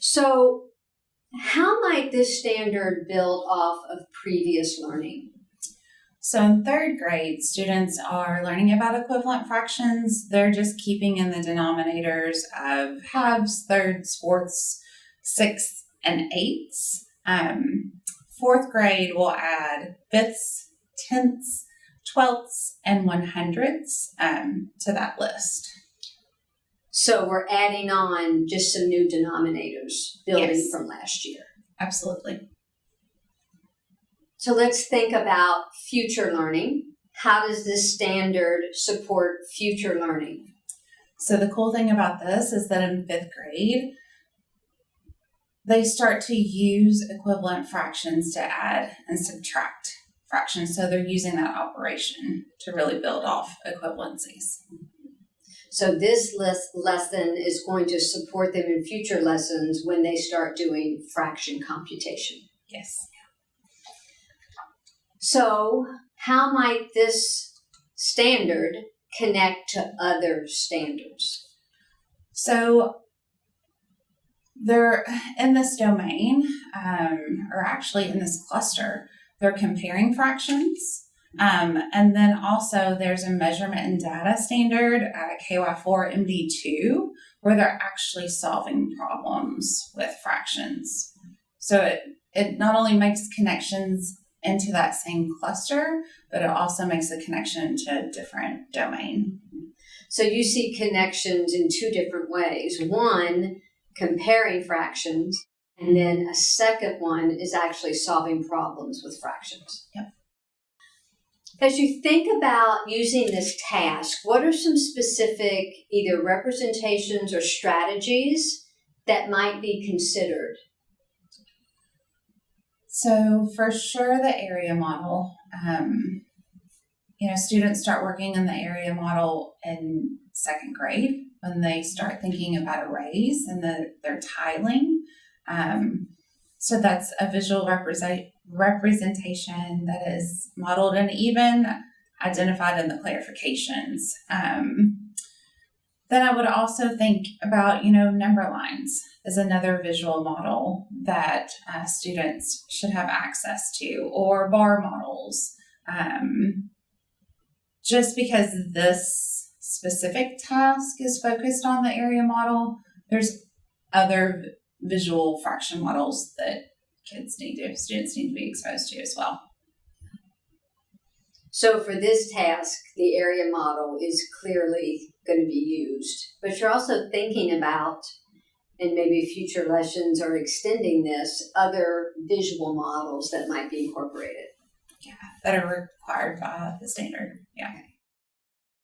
So how might this standard build off of previous learning? So in third grade, students are learning about equivalent fractions. They're just keeping in the denominators of halves, thirds, fourths, sixths, and eighths. Fourth grade will add fifths, tenths, twelfths, and 100ths to that list. So we're adding on just some new denominators building from last year. Absolutely. So let's think about future learning. How does this standard support future learning? So the cool thing about this is that in fifth grade, they start to use equivalent fractions to add and subtract fractions. So they're using that operation to really build off equivalencies. So this lesson is going to support them in future lessons when they start doing fraction computation. Yes. So how might this standard connect to other standards? So they're in this domain, or actually in this cluster, they're comparing fractions. And then also there's a measurement and data standard, KY4 MD2, where they're actually solving problems with fractions. So it not only makes connections into that same cluster, but it also makes a connection to a different domain. So you see connections in two different ways. One, comparing fractions, and then a second one is actually solving problems with fractions. Yep. As you think about using this task, what are some specific either representations or strategies that might be considered? So for sure, the area model, students start working in the area model in second grade when they start thinking about arrays and their tiling. So that's a visual representation that is modeled and even identified in the clarifications. Then I would also think about, number lines is another visual model that students should have access to, or bar models. Just because this specific task is focused on the area model, there's other visual fraction models that students need to be exposed to as well. So for this task, the area model is clearly going to be used, but you're also thinking about, and maybe future lessons are extending this, other visual models that might be incorporated. Yeah, that are required by the standard. Yeah. Okay.